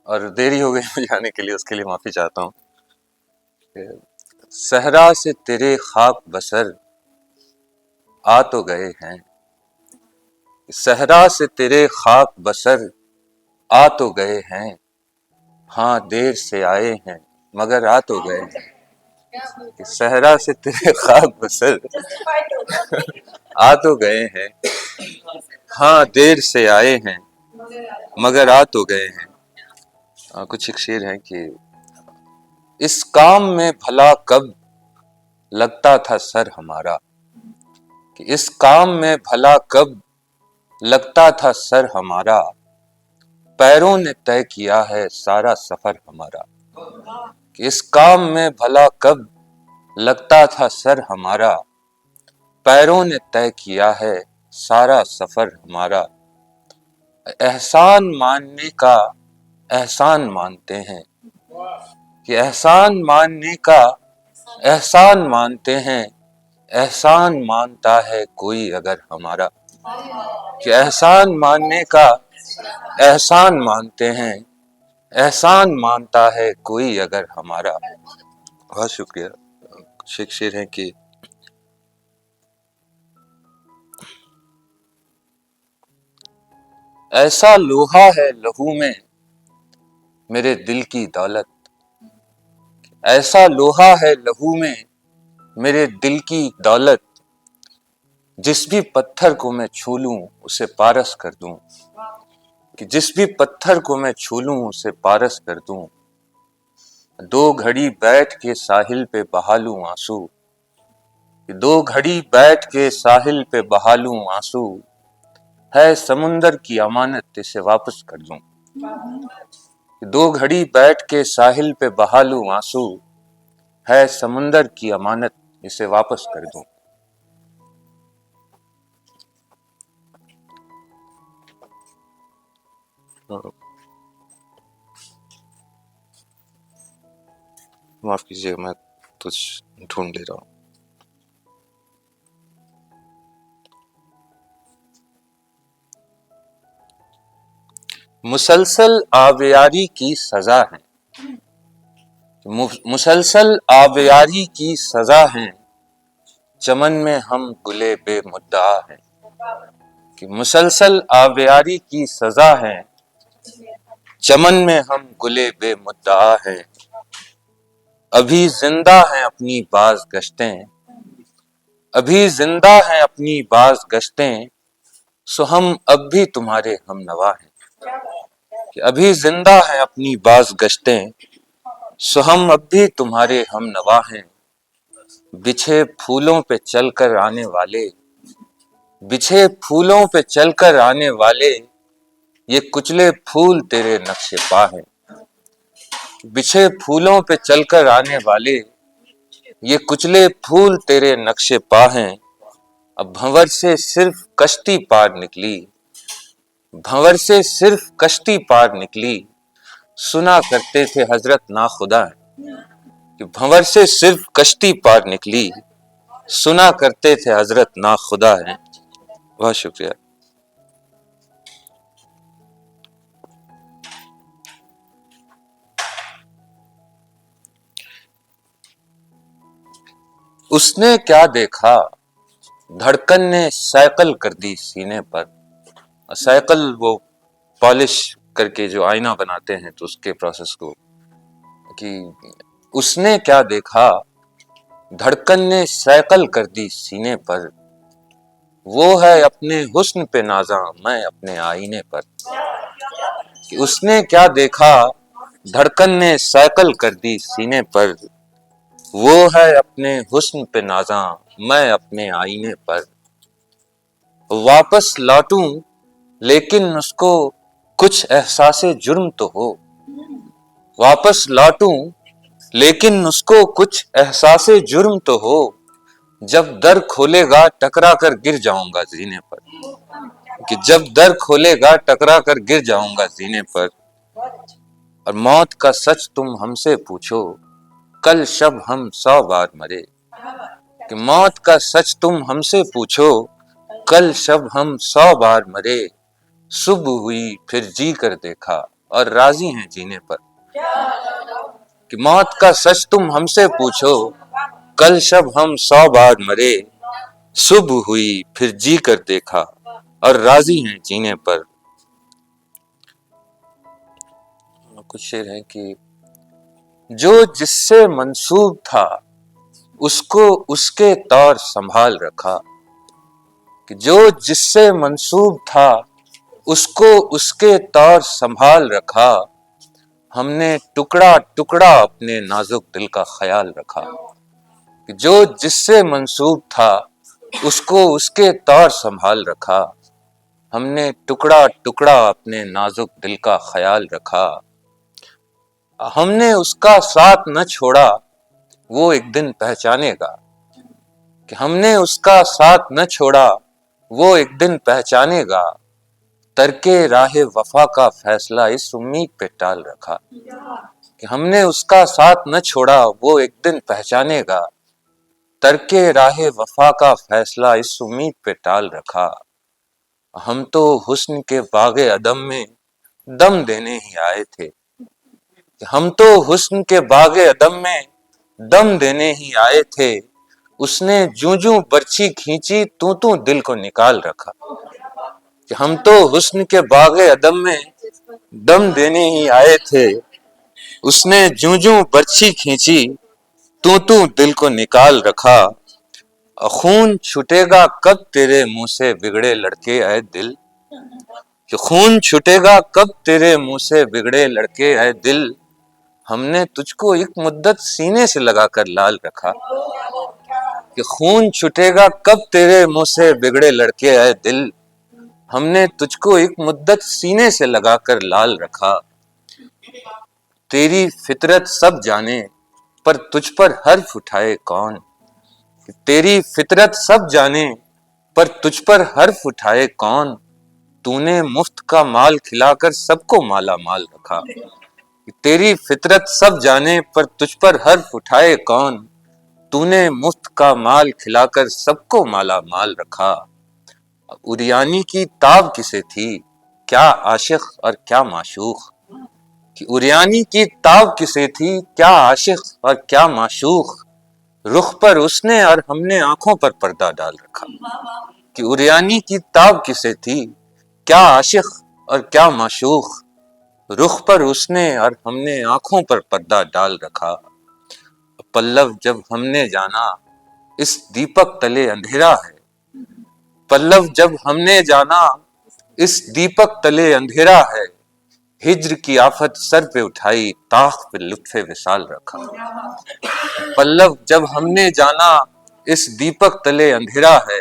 اور دیری ہو گئی مجھے آنے کے لیے، اس کے لیے معافی چاہتا ہوں. صحرا سے تیرے خاک بسر آ تو گئے ہیں، صحرا سے تیرے خاک بسر آ تو گئے ہیں، ہاں دیر سے آئے ہیں مگر آ تو گئے ہیں. صحرا سے تیرے خاک بسر آ تو گئے ہیں، ہاں دیر سے آئے ہیں مگر آ تو گئے ہیں. کچھ ایک شعر ہے کہ اس کام میں بھلا کب لگتا تھا سر ہمارا، کہ اس کام میں بھلا کب لگتا تھا سر ہمارا، پیروں نے طے کیا ہے سارا سفر ہمارا. کہ اس کام میں بھلا کب لگتا تھا سر ہمارا، پیروں نے طے کیا ہے سارا سفر ہمارا. احسان ماننے کا احسان مانتے ہیں، کہ احسان ماننے کا احسان مانتے ہیں، احسان مانتا ہے کوئی اگر ہمارا. کہ احسان ماننے کا احسان مانتے ہیں، احسان مانتا ہے کوئی اگر ہمارا. بہت شکریہ. ایک شعر ہے کہ ایسا لوہا ہے لہو میں میرے دل کی دولت، ایسا لوہا ہے لہو میں میرے دل کی دولت، جس بھی پتھر کو میں چھو لوں اسے پارس کر دوں. کہ جس بھی پتھر کو میں چھو لوں اسے پارس کر دوں. دو گھڑی بیٹھ کے ساحل پہ بہا لوں آنسو، دو گھڑی بیٹھ کے ساحل پہ بہا لوں آنسو، ہے سمندر کی امانت اسے واپس کر دوں. دو گھڑی بیٹھ کے ساحل پہ بہا لوں آنسو، ہے سمندر کی امانت اسے واپس کر دوں. معاف کیجیے میں کچھ ڈھونڈ لے رہا ہوں. مسلسل آبیاری کی سزا ہے، مسلسل آبیاری کی سزا ہے، چمن میں ہم گلے بے مدعا ہیں. کہ مسلسل آبیاری کی سزا ہے، چمن میں ہم گلے بے مدعا ہیں. ابھی زندہ ہیں اپنی باز گشتیں، ابھی زندہ ہیں اپنی باز گشتیں، سو ہم اب بھی تمہارے ہم نوا ہیں. کہ ابھی زندہ ہیں اپنی باز گشتیں، سو ہم اب بھی تمہارے ہم نوا ہیں. بچھے پھولوں پہ چل کر آنے والے، بچھے پھولوں پہ چل کر آنے والے، یہ کچلے پھول تیرے نقش پا ہیں. بچھے پھولوں پہ چل کر آنے والے، یہ کچلے پھول تیرے نقش پا ہیں. اب بھنور سے صرف کشتی پار نکلی، بھنور سے صرف کشتی پار نکلی، سنا کرتے تھے حضرت ناخدا ہیں. کہ بھنور سے صرف کشتی پار نکلی، سنا کرتے تھے حضرت ناخدا ہیں. بہت شکریہ. اس نے کیا دیکھا دھڑکن نے سائیکل کر دی سینے پر. سائیکل وہ پالش کر کے جو آئینہ بناتے ہیں تو اس کے پروسیس کو، کہ اس نے کیا دیکھا دھڑکن نے سائیکل کر دی سینے پر، وہ ہے اپنے حسن پہ نازاں میں اپنے آئینے پر. کہ اس نے کیا دیکھا دھڑکن نے سائیکل کر دی سینے پر، وہ ہے اپنے حسن پہ نازاں میں اپنے آئینے پر. واپس لوٹوں لیکن اس کو کچھ احساس جرم تو ہو، واپس لوٹوں لیکن اس کو کچھ احساس جرم تو ہو، جب در کھولے گا ٹکرا کر گر جاؤں گا زینے پر. کہ جب در کھولے گا ٹکرا کر گر جاؤں گا زینے پر. اور موت کا سچ تم ہم سے پوچھو کل شب ہم 100 بار مرے. کہ موت کا سچ تم ہم سے پوچھو کل شب ہم 100 بار مرے. صبح ہوئی پھر جی کر دیکھا اور راضی ہیں جینے پر، کہ موت کا سچ تم ہم سے پوچھو، کل شب ہم 100 بار مرے، صبح ہوئی پھر جی کر دیکھا اور راضی ہیں جینے پر۔ کچھ شعر ہے کہ جو جس سے منسوب تھا اس کو اس کے طور سنبھال رکھا، کہ جو جس سے منسوب تھا اس کو اس کے طور سنبھال رکھا، ہم نے ٹکڑا ٹکڑا اپنے نازک دل کا خیال رکھا، کہ جو جس سے منسوب تھا اس کو اس کے طور سنبھال رکھا، ہم نے ٹکڑا ٹکڑا اپنے نازک دل کا خیال رکھا، ہم نے اس کا ساتھ نہ چھوڑا وہ ایک دن پہچانے گا، کہ ہم نے اس کا ساتھ نہ چھوڑا وہ ایک دن پہچانے گا، ترک راہ وفا کا فیصلہ اس امید پہ ٹال رکھا، کہ ہم نے اس کا ساتھ نہ چھوڑا وہ ایک دن پہچانے گا، ترک راہ وفا کا فیصلہ اس امید پہ ٹال رکھا، ہم تو حسن کے باغ عدم میں دم دینے ہی آئے تھے، کہ ہم تو حسن کے باغ عدم میں دم دینے ہی آئے تھے، اس نے جوں جوں برچھی کھینچی تو دل کو نکال رکھا، کہ ہم تو حسن کے باغ عدم میں دم دینے ہی آئے تھے، اس نے جوں جوں برچھی کھینچی تو دل کو نکال رکھا، خون چھٹے گا کب تیرے منہ سے بگڑے لڑکے اے دل، کہ خون چھٹے گا کب تیرے منہ سے بگڑے لڑکے اے دل، ہم نے تجھ کو ایک مدت سینے سے لگا کر لال رکھا، کہ خون چھٹے گا کب تیرے منہ سے بگڑے لڑکے اے دل، ہم نے تجھ کو ایک مدت سینے سے لگا کر لال رکھا، تیری فطرت سب جانے پر تجھ پر حرف اٹھائے کون، تیری فطرت سب جانے پر تجھ پر حرف اٹھائے کون، تو نے مفت کا مال کھلا کر سب کو مالا مال رکھا، تیری فطرت سب جانے پر تجھ پر حرف اٹھائے کون، تو نے مفت کا مال کھلا کر سب کو مالا مال رکھا، اریانی کی تاب کسے تھی کیا عاشق اور کیا معشوق، کہ اریانی کی تاب کسے تھی کیا عاشق اور کیا معشوق، رخ پر اس نے اور ہم نے آنکھوں پر پردہ ڈال رکھا، کہ اریانی کی تاب کسے تھی کیا عاشق اور کیا معشوق، رخ پر اس نے اور ہم نے آنکھوں پر پردہ ڈال رکھا، پلو جب ہم نے جانا اس دیپک تلے اندھیرا ہے، پلو جب ہم نے جانا اس دیپک تلے اندھیرا ہے، ہجر کی آفت سر پہ اٹھائی طاق پہ لطف وصال رکھا، پلو جب ہم نے جانا اس دیپک تلے اندھیرا ہے،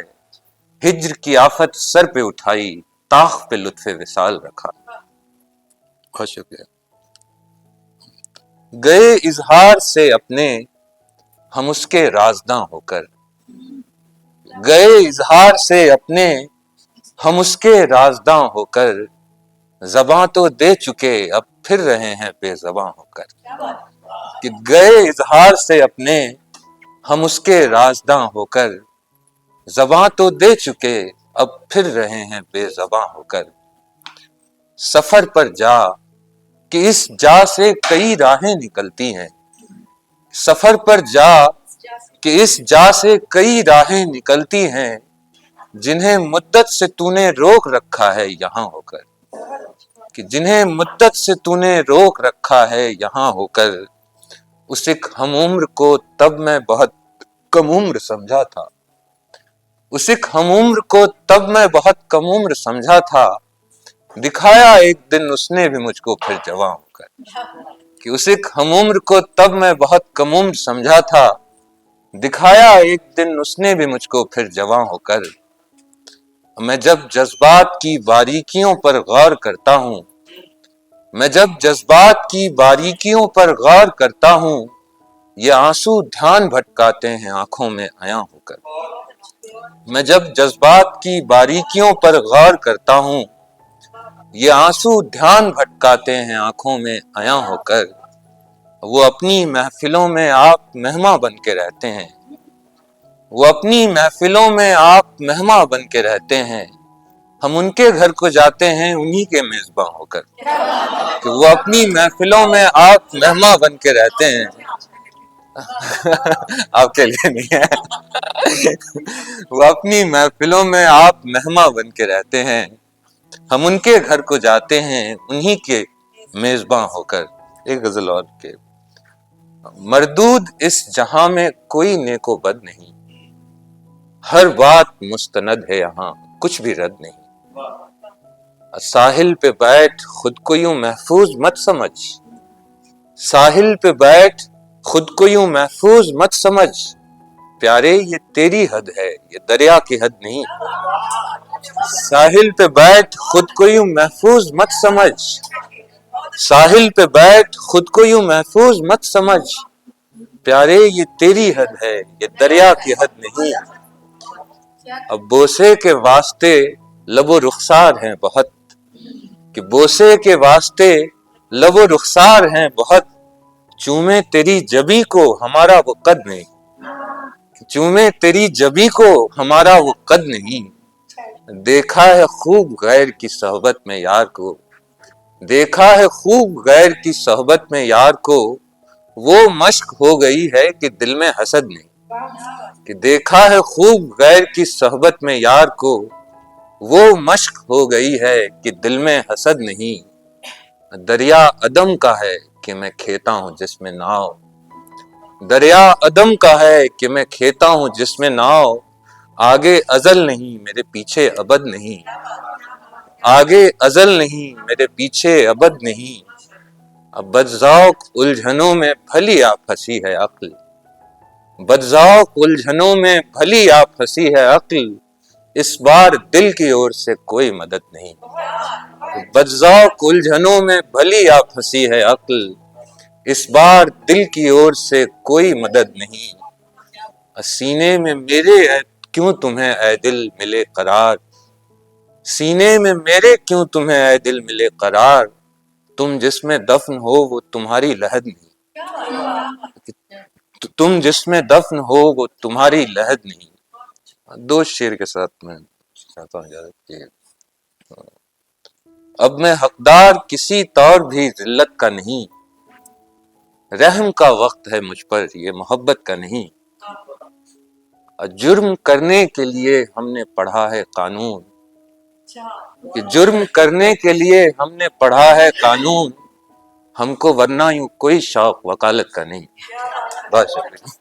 ہجر کی آفت سر پہ اٹھائی طاق پہ لطف وصال رکھا۔ بہت شکریہ۔ گئے اظہار سے اپنے ہم اس کے رازداں ہو کر، گئے اظہار سے اپنے ہم اس کے رازداں ہو کر، زباں تو دے چکے اب پھر رہے ہیں بے زباں ہو کر، کہ گئے اظہار سے اپنے ہم اس کے رازداں ہو کر، زباں تو دے چکے اب پھر رہے ہیں بے زباں ہو کر، سفر پر جا کہ اس جا سے کئی راہیں نکلتی ہیں، سفر پر جا کہ اس جا سے کئی راہیں نکلتی ہیں، جنہیں مدت سے تو نے روک رکھا ہے یہاں ہو کر، کہ جنہیں مدت سے تو نے روک رکھا ہے یہاں ہو کر، اس ایک ہم عمر کو تب میں بہت کم عمر سمجھا تھا، اس ایک ہم عمر کو تب میں بہت کم عمر سمجھا تھا، دکھایا ایک دن اس نے بھی مجھ کو پھر جواں ہو کر، کہ اس ایک ہم عمر کو تب میں بہت کم عمر سمجھا تھا، دکھایا ایک دن اس نے بھی مجھ کو پھر جواں ہو کر، میں جب جذبات کی باریکیوں پر غور کرتا ہوں، میں جب جذبات کی باریکیوں پر غور کرتا ہوں، یہ آنسو دھیان بھٹکاتے ہیں آنکھوں میں عیاں ہو کر، میں جب جذبات کی باریکیوں پر غور کرتا ہوں، یہ آنسو دھیان بھٹکاتے ہیں آنکھوں میں عیاں ہو کر، وہ اپنی محفلوں میں آپ مہماں بن کے رہتے ہیں، وہ اپنی محفلوں میں آپ مہماں بن کے رہتے ہیں، ہم ان کے گھر کو جاتے ہیں انہی کے میزباں ہو کر، کہ وہ اپنی محفلوں میں آپ مہمان بن کے رہتے ہیں. آپ کے لیے نہیں ہے. وہ اپنی محفلوں میں آپ مہمان بن کے رہتے ہیں، ہم ان کے گھر کو جاتے ہیں انہی کے میزباں ہو کر. ایک غزل اور کے مردود اس جہاں میں کوئی نیک و بد نہیں، ہر بات مستند ہے یہاں کچھ بھی رد نہیں. ساحل پہ بیٹھ خود کو یوں محفوظ مت سمجھ، ساحل پہ بیٹھ خود کو یوں محفوظ مت سمجھ، پیارے یہ تیری حد ہے یہ دریا کی حد نہیں. ساحل پہ بیٹھ خود کو یوں محفوظ مت سمجھ، ساحل پہ بیٹھ خود کو یوں محفوظ مت سمجھ، پیارے یہ تیری حد ہے یہ دریا کی حد نہیں. اب بوسے کے واسطے لب و رخسار ہیں بہت، کہ بوسے کے واسطے لب و رخسار ہیں بہت، چومے تیری جبی کو ہمارا وہ قد نہیں، چومے تیری جبی کو ہمارا وہ قد نہیں. دیکھا ہے خوب غیر کی صحبت میں یار کو، دیکھا ہے خوب غیر کی صحبت میں یار کو، وہ مشق ہو گئی ہے کہ دل میں حسد نہیں. کہ دیکھا ہے خوب غیر کی صحبت میں یار کو، وہ مشق ہو گئی ہے کہ دل میں حسد نہیں. دریا عدم کا ہے کہ میں کھیتا ہوں جس میں ناؤ، دریا عدم کا ہے کہ میں کھیتا ہوں جس میں ناؤ، آگے ازل نہیں میرے پیچھے ابد نہیں، آگے ازل نہیں میرے پیچھے ابد نہیں. اب بدذوق الجھنوں میں بھلی آپ پھنسی ہے عقل، بدذوق الجھنوں میں بھلی آپ پھنسی ہے عقل، اس بار دل کی اور سے کوئی مدد نہیں. بدذوق الجھنوں میں بھلی آپ پھنسی ہے عقل، اس بار دل کی اور سے کوئی مدد نہیں. سینے میں میرے کیوں تمہیں اے دل ملے قرار، سینے میں میرے کیوں تمہیں اے دل ملے قرار، تم جس میں دفن ہو وہ تمہاری لحد نہیں، تم جس میں دفن ہو وہ تمہاری لحد نہیں. دو شعر کے ساتھ میں چاہتا ہوں اجازت کی. اب میں حقدار کسی طور بھی ذلت کا نہیں، رحم کا وقت ہے مجھ پر یہ محبت کا نہیں. جرم کرنے کے لیے ہم نے پڑھا ہے قانون، کہ جرم کرنے کے لیے ہم نے پڑھا ہے قانون، ہم کو ورنہ یوں کوئی شوق وکالت کا نہیں. بہت شکریہ.